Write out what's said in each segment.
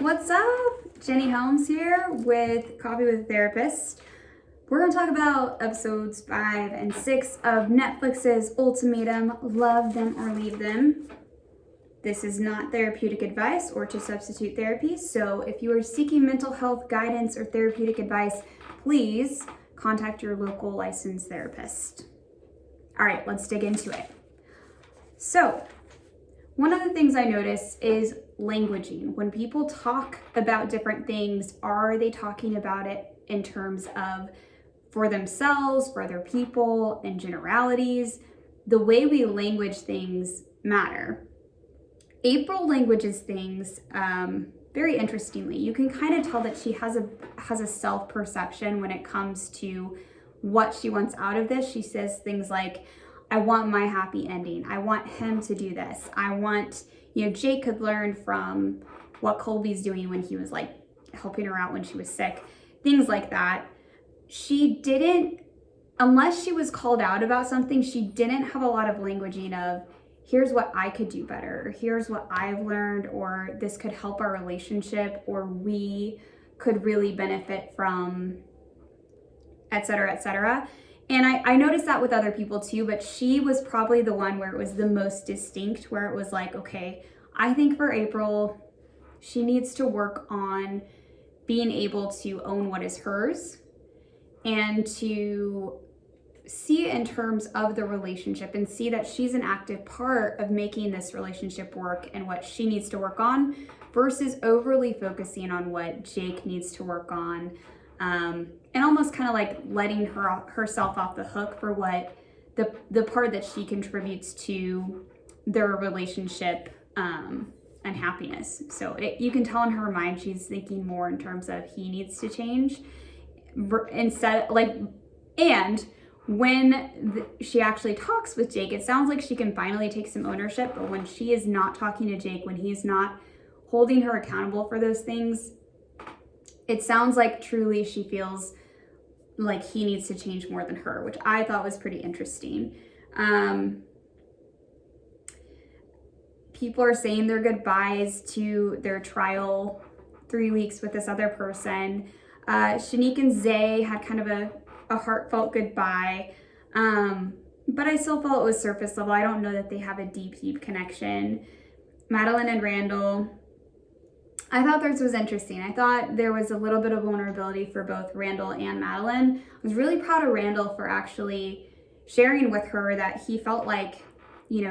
What's up? Jenny Helms here with Coffee with a Therapist. We're going to talk about episodes 5 and 6 of Netflix's Ultimatum, Love Them or Leave Them. This is not therapeutic advice or to substitute therapy, so if you are seeking mental health guidance or therapeutic advice, please contact your local licensed therapist. All right, let's dig into it. So, one of the things I notice is languaging. When people talk about different things, are they talking about it in terms of for themselves, for other people, in generalities? The way we language things matter. April languages things very interestingly. You can kind of tell that she has a self-perception when it comes to what she wants out of this. She says things like, I want my happy ending. I want him to do this. I want, Jake could learn from what Colby's doing when he was like helping her out when she was sick. Things like that. She didn't, unless she was called out about something, she didn't have a lot of languaging of, here's what I could do better, or here's what I've learned, or this could help our relationship, or we could really benefit from, et cetera, et cetera. And I noticed that with other people too, but she was probably the one where it was the most distinct, where it was like, okay, I think for April, she needs to work on being able to own what is hers and to see it in terms of the relationship and see that she's an active part of making this relationship work and what she needs to work on versus overly focusing on what Jake needs to work on. And almost kind of like letting herself off the hook for what the part that she contributes to their relationship and happiness. So you can tell in her mind she's thinking more in terms of he needs to change instead and when she actually talks with Jake, it sounds like she can finally take some ownership, but when she is not talking to Jake, when he's not holding her accountable for those things, it sounds like truly she feels like he needs to change more than her, which I thought was pretty interesting. People are saying their goodbyes to their trial 3 weeks with this other person. Shanique and Zay had kind of a heartfelt goodbye, but I still felt it was surface level. I don't know that they have a deep connection. Madeline and Randall, I thought theirs was interesting. I thought there was a little bit of vulnerability for both Randall and Madeline. I was really proud of Randall for actually sharing with her that he felt like,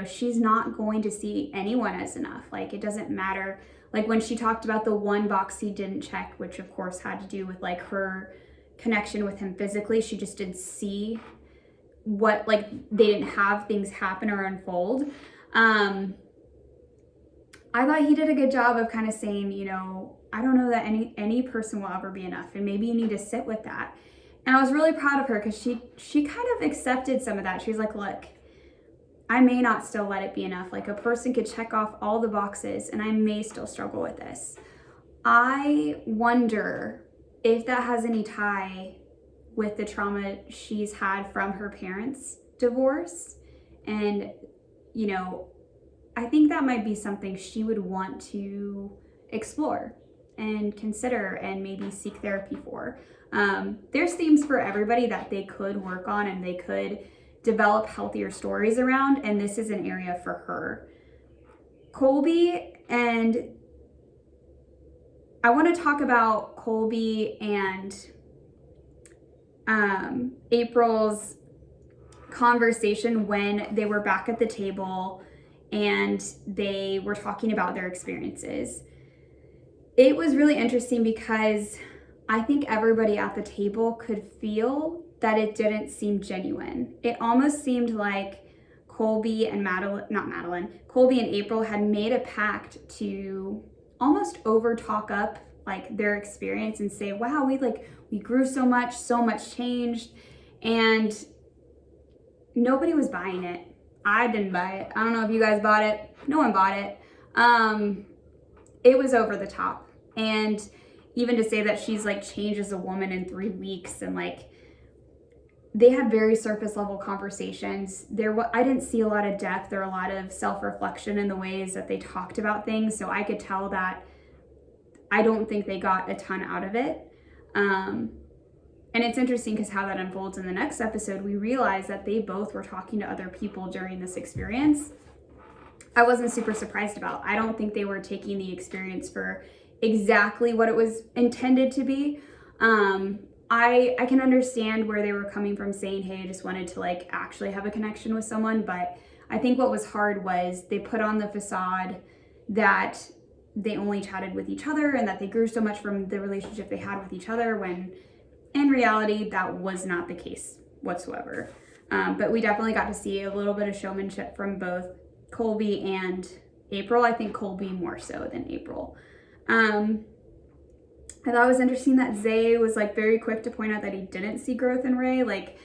she's not going to see anyone as enough. Like, it doesn't matter. Like when she talked about the one box he didn't check, which of course had to do with like her connection with him physically, she just didn't see what, like, they didn't have things happen or unfold. I thought he did a good job of kind of saying, I don't know that any person will ever be enough, and maybe you need to sit with that. And I was really proud of her because she kind of accepted some of that. She's like, look, I may not still let it be enough. Like, a person could check off all the boxes and I may still struggle with this. I wonder if that has any tie with the trauma she's had from her parents' divorce. And, I think that might be something she would want to explore and consider and maybe seek therapy for. There's themes for everybody that they could work on and they could develop healthier stories around, and this is an area for her. Colby, and I want to talk about Colby and April's conversation when they were back at the table and they were talking about their experiences. It was really interesting because I think everybody at the table could feel that it didn't seem genuine. It almost seemed like Colby and Colby and April had made a pact to almost over talk up like their experience and say, wow, we grew so much changed, and nobody was buying it. I didn't buy it. I don't know if you guys bought it. No one bought it. It was over the top. And even to say that she's like changed as a woman in 3 weeks, and like they had very surface level conversations. I didn't see a lot of depth or a lot of self-reflection in the ways that they talked about things. So I could tell that I don't think they got a ton out of it. And it's interesting because how that unfolds in the next episode, we realize that they both were talking to other people during this experience. I wasn't super surprised about. I don't think they were taking the experience for exactly what it was intended to be. I can understand where they were coming from, saying, hey, I just wanted to like actually have a connection with someone. But I think what was hard was they put on the facade that they only chatted with each other and that they grew so much from the relationship they had with each other, when in reality, that was not the case whatsoever. But we definitely got to see a little bit of showmanship from both Colby and April. I think Colby more so than April. I thought it was interesting that Zay was like very quick to point out that he didn't see growth in Rae. Like,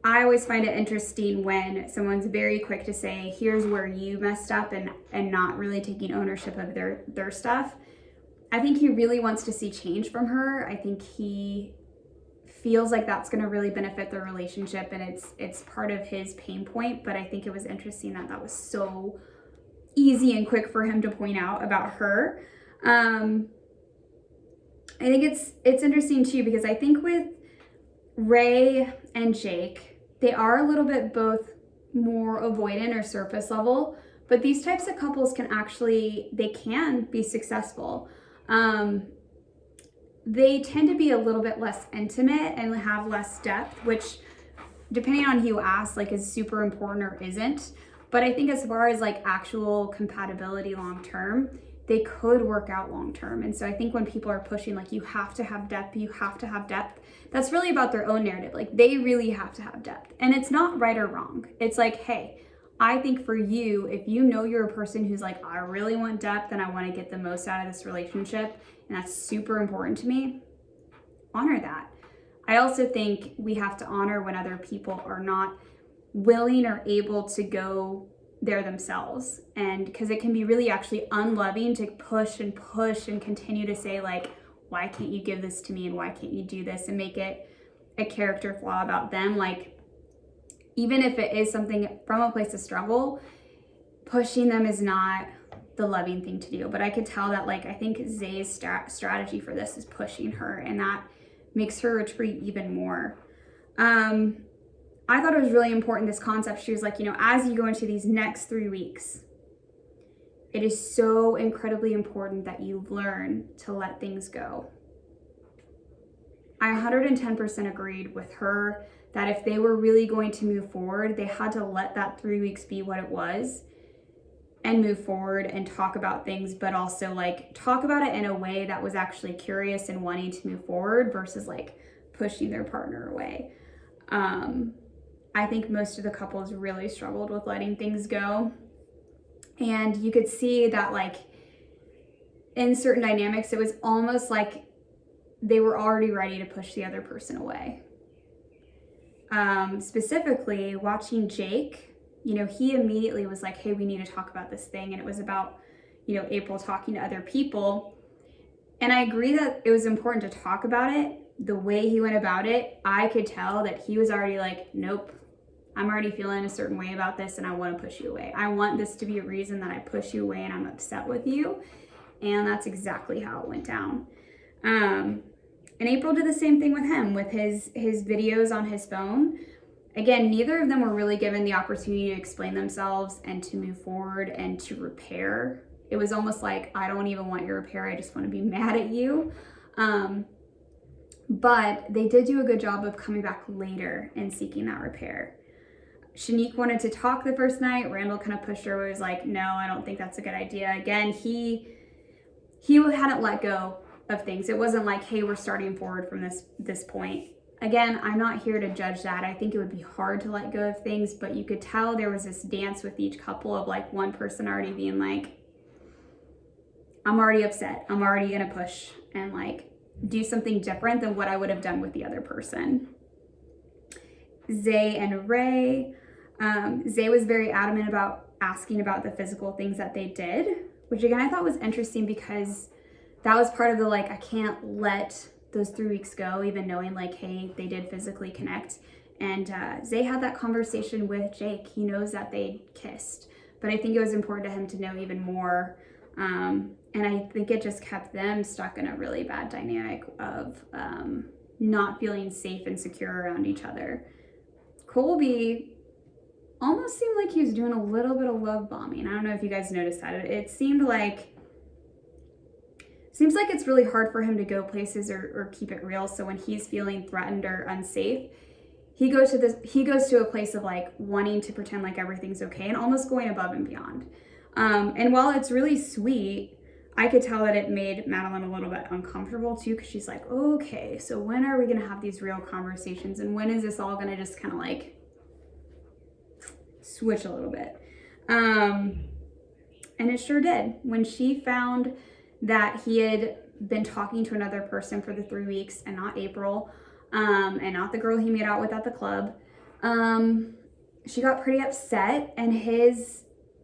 I always find it interesting when someone's very quick to say, here's where you messed up, and not really taking ownership of their stuff. I think he really wants to see change from her. I think he feels like that's going to really benefit their relationship, and it's part of his pain point. But I think it was interesting that was so easy and quick for him to point out about her. I think it's interesting too, because I think with Rae and Jake, they are a little bit both more avoidant or surface level, but these types of couples can be successful. They tend to be a little bit less intimate and have less depth, which, depending on who you ask, like, is super important or isn't. But I think as far as like actual compatibility long term, they could work out long term. And so I think when people are pushing like, you have to have depth, that's really about their own narrative. Like, they really have to have depth, and it's not right or wrong. It's like, hey, I think for you, if you know you're a person who's like, I really want depth and I want to get the most out of this relationship, and that's super important to me, honor that. I also think we have to honor when other people are not willing or able to go there themselves. And because it can be really actually unloving to push and continue to say like, why can't you give this to me, and why can't you do this, and make it a character flaw about them. Like, even if it is something from a place of struggle, pushing them is not the loving thing to do. But I could tell that, like, I think Zay's strategy for this is pushing her, and that makes her retreat even more. I thought it was really important, this concept. She was like, as you go into these next 3 weeks, it is so incredibly important that you learn to let things go. I 110% agreed with her that if they were really going to move forward, they had to let that 3 weeks be what it was and move forward and talk about things, but also like talk about it in a way that was actually curious and wanting to move forward versus like pushing their partner away. I think most of the couples really struggled with letting things go. And you could see that, like, in certain dynamics, it was almost like they were already ready to push the other person away. Specifically, watching Jake, he immediately was like, hey, we need to talk about this thing. And it was about, April talking to other people. And I agree that it was important to talk about it. The way he went about it, I could tell that he was already like, nope, I'm already feeling a certain way about this, and I want to push you away. I want this to be a reason that I push you away and I'm upset with you. And that's exactly how it went down. And April did the same thing with him, with his videos on his phone. Again, neither of them were really given the opportunity to explain themselves and to move forward and to repair. It was almost like, I don't even want your repair, I just want to be mad at you. But they did do a good job of coming back later and seeking that repair. Shanique wanted to talk the first night. Randall kind of pushed her, was like, no, I don't think that's a good idea. Again, he hadn't let go of things. It wasn't like, hey, we're starting forward from this point. Again, I'm not here to judge that. I think it would be hard to let go of things, but you could tell there was this dance with each couple of like one person already being like, I'm already upset. I'm already going to push and like do something different than what I would have done with the other person. Zay and Rey. Zay was very adamant about asking about the physical things that they did, which again, I thought was interesting because that was part of the, like, I can't let those 3 weeks go, even knowing like, hey, they did physically connect. And Zay had that conversation with Jake. He knows that they kissed, but I think it was important to him to know even more And I think it just kept them stuck in a really bad dynamic of not feeling safe and secure around each other. Colby almost seemed like he was doing a little bit of love bombing. I don't know if you guys noticed that. It seems like it's really hard for him to go places or keep it real. So when he's feeling threatened or unsafe, he goes to a place of like wanting to pretend like everything's okay and almost going above and beyond. And while it's really sweet, I could tell that it made Madeline a little bit uncomfortable too, because she's like, okay, so when are we gonna have these real conversations, and when is this all gonna just kind of like switch a little bit? And it sure did. When she found that he had been talking to another person for the 3 weeks and not April, and not the girl he made out with at the club, she got pretty upset, and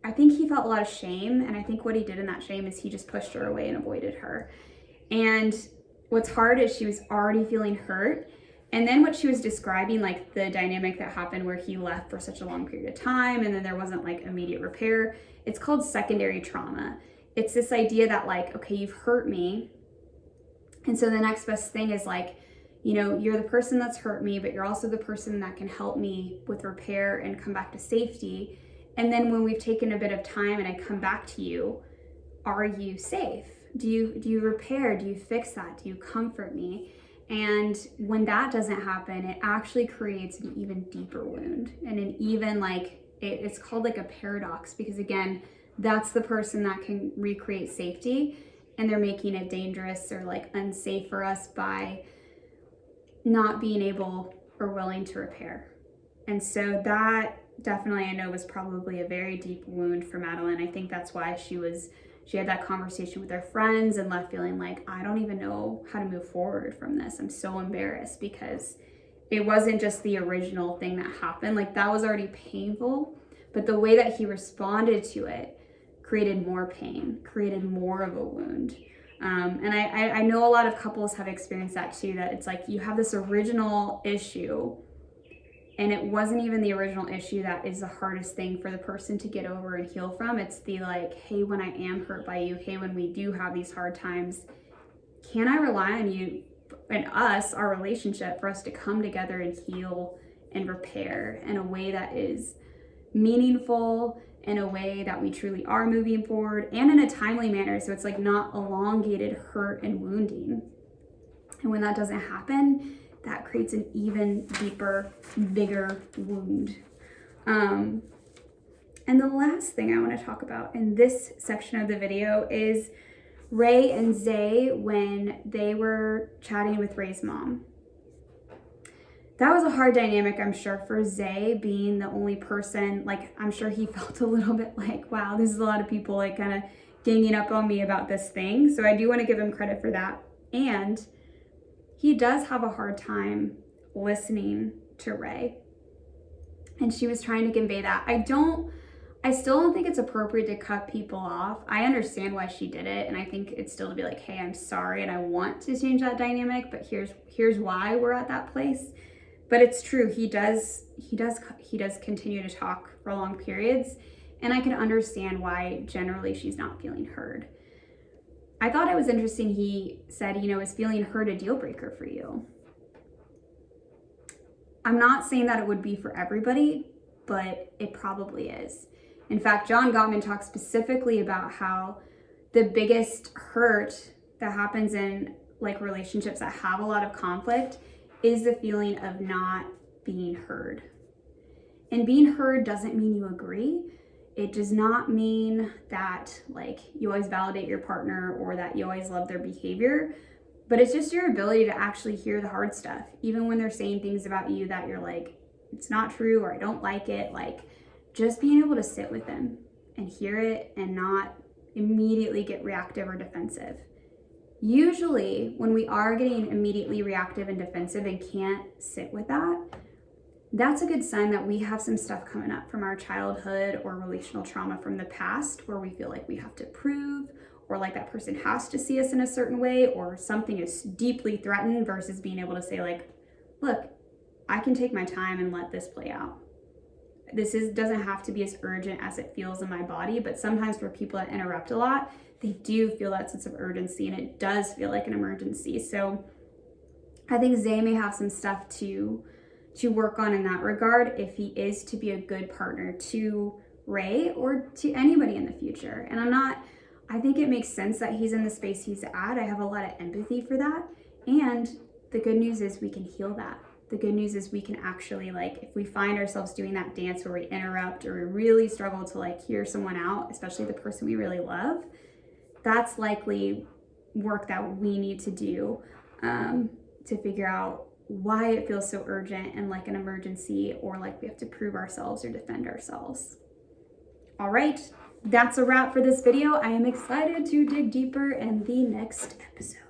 I think he felt a lot of shame, and I think what he did in that shame is he just pushed her away and avoided her. And what's hard is she was already feeling hurt, and then what she was describing, like the dynamic that happened where he left for such a long period of time and then there wasn't like immediate repair, it's called secondary trauma. It's this idea that like, okay, you've hurt me, and so the next best thing is like, you know, you're the person that's hurt me, but you're also the person that can help me with repair and come back to safety. And then when we've taken a bit of time and I come back to you, are you safe? Do you repair? Do you fix that? Do you comfort me? And when that doesn't happen, it actually creates an even deeper wound, and an even like, it's called like a paradox, because again, that's the person that can recreate safety, and they're making it dangerous or like unsafe for us by not being able or willing to repair. And so that definitely, I know, was probably a very deep wound for Madeline. I think that's why she had that conversation with her friends and left feeling like, I don't even know how to move forward from this. I'm so embarrassed, because it wasn't just the original thing that happened. Like, that was already painful, but the way that he responded to it created more pain, created more of a wound. And I know a lot of couples have experienced that too, that it's like you have this original issue, and it wasn't even the original issue that is the hardest thing for the person to get over and heal from. It's the like, hey, when I am hurt by you, hey, when we do have these hard times, can I rely on you and us, our relationship, for us to come together and heal and repair in a way that is meaningful, in a way that we truly are moving forward, and in a timely manner, so it's like not elongated hurt and wounding. And when that doesn't happen, that creates an even deeper, bigger wound. And the last thing I want to talk about in this section of the video is Ray and Zay when they were chatting with Ray's mom. That was a hard dynamic, I'm sure, for Zay being the only person. Like, I'm sure he felt a little bit like, wow, this is a lot of people like kind of ganging up on me about this thing. So I do want to give him credit for that. And he does have a hard time listening to Ray. And she was trying to convey that. I still don't think it's appropriate to cut people off. I understand why she did it, and I think it's still to be like, hey, I'm sorry and I want to change that dynamic, but here's why we're at that place. But it's true, he does continue to talk for long periods, and I can understand why generally she's not feeling heard. I thought it was interesting he said, is feeling heard a deal breaker for you? I'm not saying that it would be for everybody, but it probably is. In fact, John Gottman talks specifically about how the biggest hurt that happens in like relationships that have a lot of conflict is the feeling of not being heard. And being heard doesn't mean you agree. It does not mean that like you always validate your partner or that you always love their behavior, but it's just your ability to actually hear the hard stuff, even when they're saying things about you that you're like, it's not true or I don't like it. Like, just being able to sit with them and hear it and not immediately get reactive or defensive. Usually when we are getting immediately reactive and defensive and can't sit with that, that's a good sign that we have some stuff coming up from our childhood or relational trauma from the past where we feel like we have to prove, or like that person has to see us in a certain way, or something is deeply threatened, versus being able to say like, look, I can take my time and let this play out. doesn't have to be as urgent as it feels in my body, but sometimes for people that interrupt a lot, they do feel that sense of urgency, and it does feel like an emergency. So I think Zay may have some stuff to work on in that regard if he is to be a good partner to Ray or to anybody in the future. And I think it makes sense that he's in the space he's at. I have a lot of empathy for that. And the good news is we can heal that. The good news is we can actually, like, if we find ourselves doing that dance where we interrupt or we really struggle to like hear someone out, especially the person we really love, that's likely work that we need to do to figure out why it feels so urgent and like an emergency, or like we have to prove ourselves or defend ourselves. All right, that's a wrap for this video. I am excited to dig deeper in the next episode.